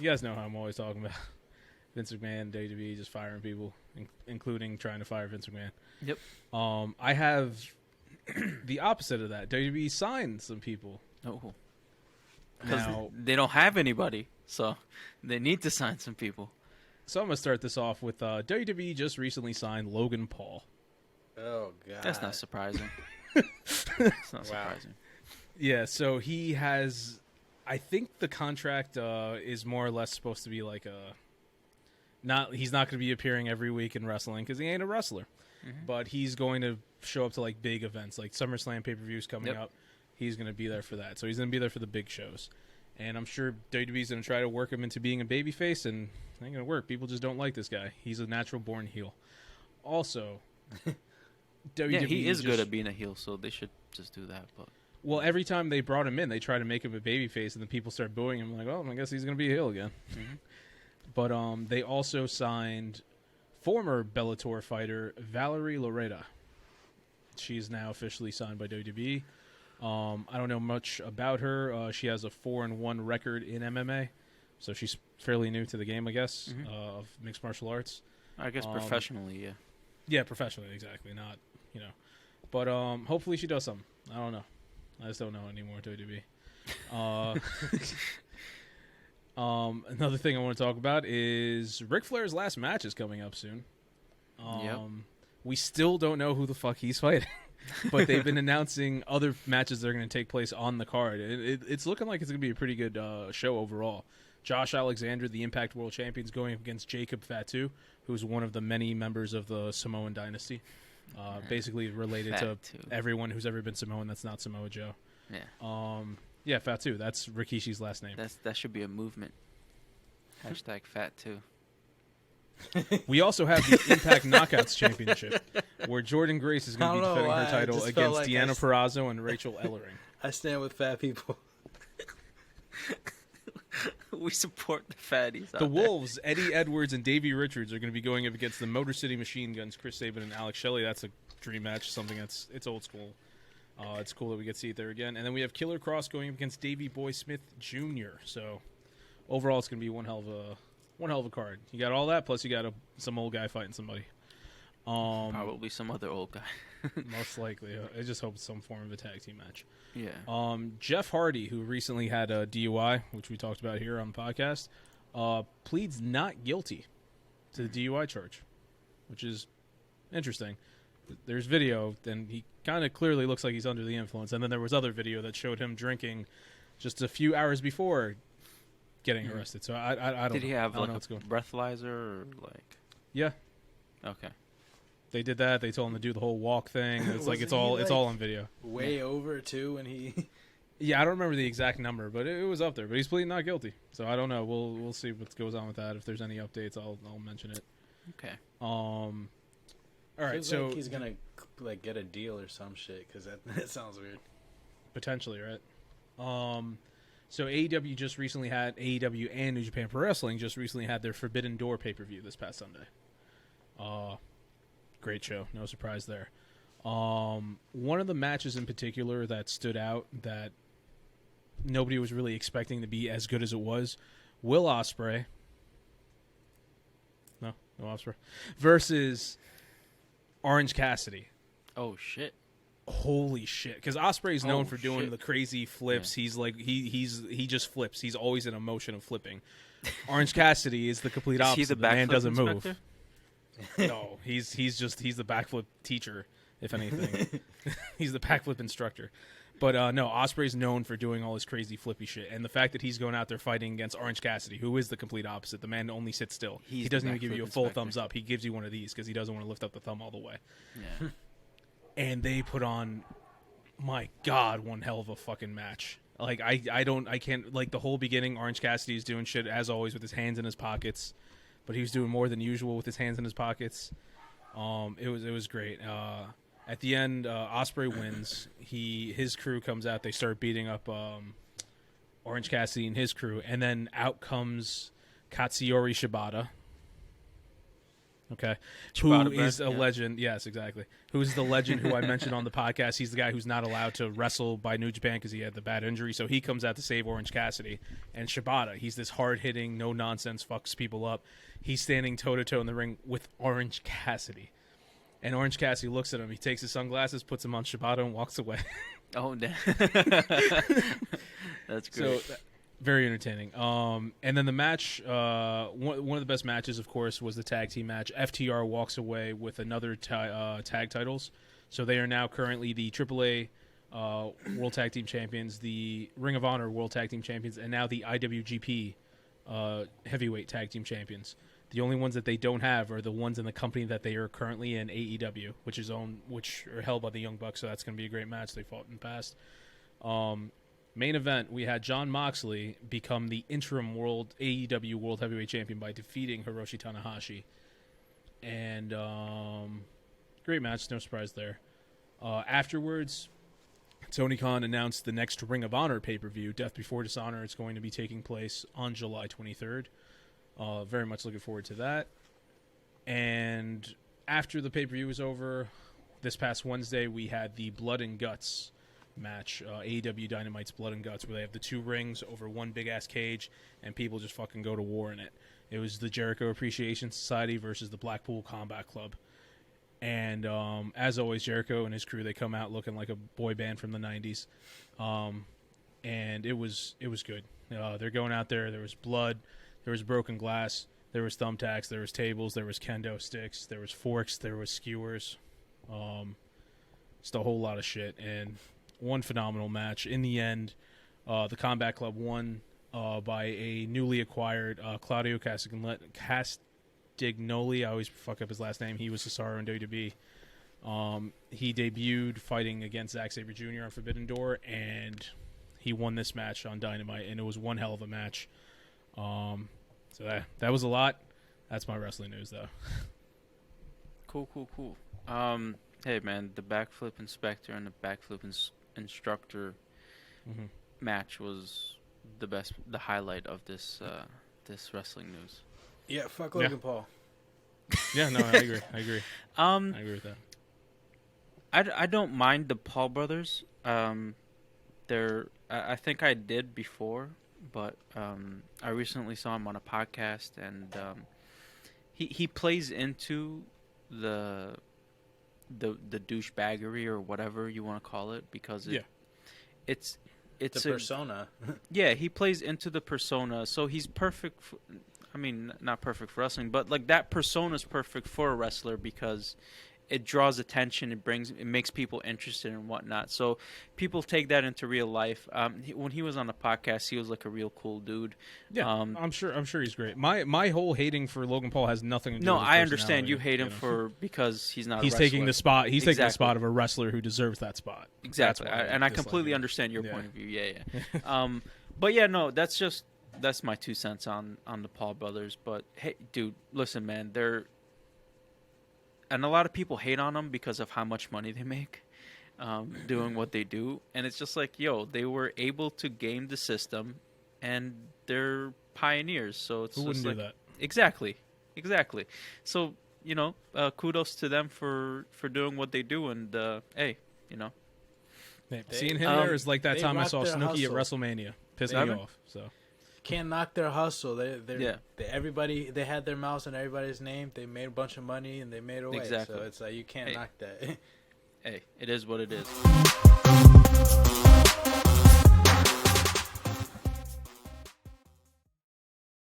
You guys know how I'm always talking about Vince McMahon, WWE just firing people, including trying to fire Vince McMahon. Yep. I have the opposite of that. WWE signed some people. Oh. Because they don't have anybody, so they need to sign some people. So I'm going to start this off with WWE just recently signed Logan Paul. Oh, God. That's not surprising. It's not surprising. Yeah, so he has... I think the contract is more or less supposed to be like a... He's not going to be appearing every week in wrestling because he ain't a wrestler. Mm-hmm. But he's going to show up to like big events, like SummerSlam pay-per-views coming up. He's going to be there for that. So he's going to be there for the big shows. And I'm sure WWE's going to try to work him into being a babyface, and it ain't going to work. People just don't like this guy. He's a natural-born heel. Also, WWE he is good at being a heel, so they should just do that. But well, every time they brought him in, they try to make him a babyface, and then people start booing him. Like, well, I guess he's going to be a heel again. Mm-hmm. But they also signed former Bellator fighter Valerie Loretta. She's now officially signed by WWE. I don't know much about her. She has a 4-1 record in MMA, so she's fairly new to the game, I guess, of mixed martial arts. I guess professionally, yeah. Yeah, professionally, exactly. Not, But hopefully she does something. I don't know. I just don't know anymore, WWE. Another thing I want to talk about is Ric Flair's last match is coming up soon. We still don't know who the fuck he's fighting. But they've been announcing other matches that are going to take place on the card. It's looking like it's going to be a pretty good show overall. Josh Alexander, the Impact World Champion, is going up against Jacob Fatu, who's one of the many members of the Samoan dynasty. Basically related to everyone who's ever been Samoan that's not Samoa Joe. Yeah. Fatu. That's Rikishi's last name. That should be a movement. #Fat2. We also have the Impact Knockouts Championship, where Jordan Grace is going to be defending her title against Deanna Purrazzo and Rachel Ellering. I stand with fat people. We support the fatties. The Wolves, Eddie Edwards and Davey Richards, are going to be going up against the Motor City Machine Guns, Chris Sabin and Alex Shelley. That's a dream match, something it's old school. It's cool that we get to see it there again. And then we have Killer Cross going up against Davey Boy Smith Jr. So overall, it's going to be one hell of a card. You got all that, plus you got some old guy fighting somebody. Probably some other old guy. Most likely. I just hope it's some form of a tag team match. Yeah. Jeff Hardy, who recently had a DUI, which we talked about here on the podcast, pleads not guilty to the DUI charge, which is interesting. There's video, and he kind of clearly looks like he's under the influence. And then there was other video that showed him drinking just a few hours before getting arrested. So I don't know. Did he have like a breathalyzer or like? Yeah. Okay. They did that. They told him to do the whole walk thing. It's like it's all on video. Way over too when he. Yeah, I don't remember the exact number, but it was up there. But he's pleading not guilty, so I don't know. We'll see what goes on with that. If there's any updates, I'll mention it. Okay. All right. Feels so like he's gonna like get a deal or some shit because that sounds weird. Potentially, right? So AEW just recently had AEW and New Japan Pro Wrestling just recently had their Forbidden Door pay-per-view this past Sunday. Great show, no surprise there. One of the matches in particular that stood out that nobody was really expecting to be as good as it was, Will Ospreay. No Ospreay versus Orange Cassidy. Oh shit. Holy shit! Because Ospreay's known for doing the crazy flips. Yeah. He's like he just flips. He's always in a motion of flipping. Orange Cassidy is the complete opposite. The man doesn't move. No, he's the backflip teacher, if anything. He's the backflip instructor. But no, Ospreay's known for doing all this crazy flippy shit, and the fact that he's going out there fighting against Orange Cassidy, who is the complete opposite. The man only sits still. He doesn't even give you a full thumbs up. He gives you one of these because he doesn't want to lift up the thumb all the way. Yeah. And they put on, my God, one hell of a fucking match. Like, I can't, like, the whole beginning, Orange Cassidy is doing shit, as always, with his hands in his pockets. But he was doing more than usual with his hands in his pockets. It was great. At the end, Ospreay wins. His crew comes out. They start beating up Orange Cassidy and his crew. And then out comes Katsuyori Shibata. Okay, Shibata who is Brand, a yeah. legend? Yes, exactly. Who's the legend who I mentioned on the podcast? He's the guy who's not allowed to wrestle by New Japan because he had the bad injury. So he comes out to save Orange Cassidy. And Shibata, he's this hard hitting, no nonsense, fucks people up. He's standing toe to toe in the ring with Orange Cassidy. And Orange Cassidy looks at him. He takes his sunglasses, puts them on Shibata, and walks away. Oh, damn. That's great. So very entertaining. And then the match, one of the best matches, of course, was the tag team match. FTR walks away with another tag titles. So they are now currently the AAA World Tag Team Champions, the Ring of Honor World Tag Team Champions, and now the IWGP Heavyweight Tag Team Champions. The only ones that they don't have are the ones in the company that they are currently in, AEW, which are held by the Young Bucks. So that's going to be a great match. They fought in the past. Main event, we had Jon Moxley become the interim AEW World Heavyweight Champion by defeating Hiroshi Tanahashi. And great match, no surprise there. Afterwards, Tony Khan announced the next Ring of Honor pay-per-view, Death Before Dishonor. It's going to be taking place on July 23rd. Very much looking forward to that. And after the pay-per-view was over, this past Wednesday, we had the Blood and Guts match, AEW Dynamite's Blood and Guts, where they have the two rings over one big-ass cage, and people just fucking go to war in it. It was the Jericho Appreciation Society versus the Blackpool Combat Club. And as always, Jericho and his crew, they come out looking like a boy band from the 90s. And it was good. They're going out there. There was blood. There was broken glass. There was thumbtacks. There was tables. There was kendo sticks. There was forks. There was skewers. Just a whole lot of shit. And one phenomenal match. In the end, the Combat Club won by a newly acquired Claudio Castagnoli. I always fuck up his last name. He was Cesaro in WWE. He debuted fighting against Zack Sabre Jr. on Forbidden Door, and he won this match on Dynamite, and it was one hell of a match. So that was a lot. That's my wrestling news, though. Cool. Hey, man, the backflip inspector and the backflip instructor match was the highlight of this wrestling news. Yeah, fuck Logan Paul. Yeah, no, I agree. I agree with that. I don't mind the Paul brothers. I think I did before, but I recently saw him on a podcast, and he plays into the douchebaggery or whatever you want to call it, because it's the persona. Yeah, he plays into the persona, so he's perfect. Not perfect for wrestling, but like that persona is perfect for a wrestler because it draws attention, it makes people interested and whatnot. So people take that into real life. When he was on the podcast, he was like a real cool dude. Yeah, I'm sure he's great. My whole hating for Logan Paul has nothing to do with his I understand you hate him know? because he's not. He's a wrestler. taking the spot. He's taking the Exactly. spot of a wrestler who deserves that spot. Exactly, I completely understand your point of view. Yeah. But yeah, no, that's my 2 cents on the Paul brothers. But hey, dude, listen, man, and a lot of people hate on them because of how much money they make doing what they do. And it's just like, they were able to game the system, and they're pioneers. So it's who just wouldn't like, do that? Exactly. So, kudos to them for doing what they do. And, hey, seeing him there is like that time I saw their Snooki hustle. at WrestleMania. Pissed me off. So Can't knock their hustle. Everybody, they had their mouths on everybody's name. They made a bunch of money and they made a way. Exactly. So it's like you can't knock that. Hey, it is what it is.